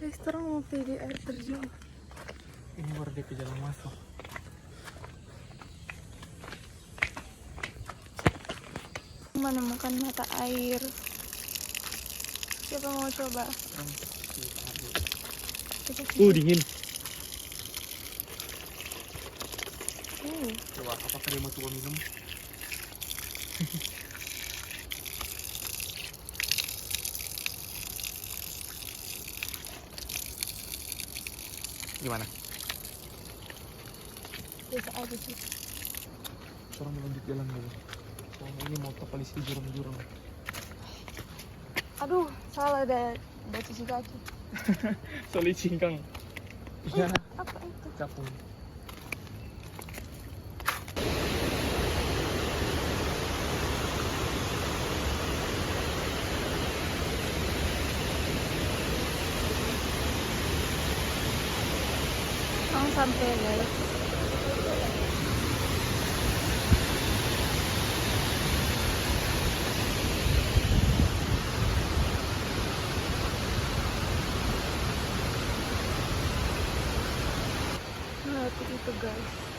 Restoran mau pilih air terjun. Ini baru dia ke jalan masuk. Menemukan mata air. Siapa mau coba? Dingin. Coba apakah dia mau coba minum? Gimana? Biasa aja sih. Sekarang mau lanjut jalan dulu. Soalnya ini mau terpalisi jurang-jurang. Aduh, salah udah cuci kaki. Soli cingkang. Iya. Apa itu? Capung. Sampai guys. Nah, itu guys.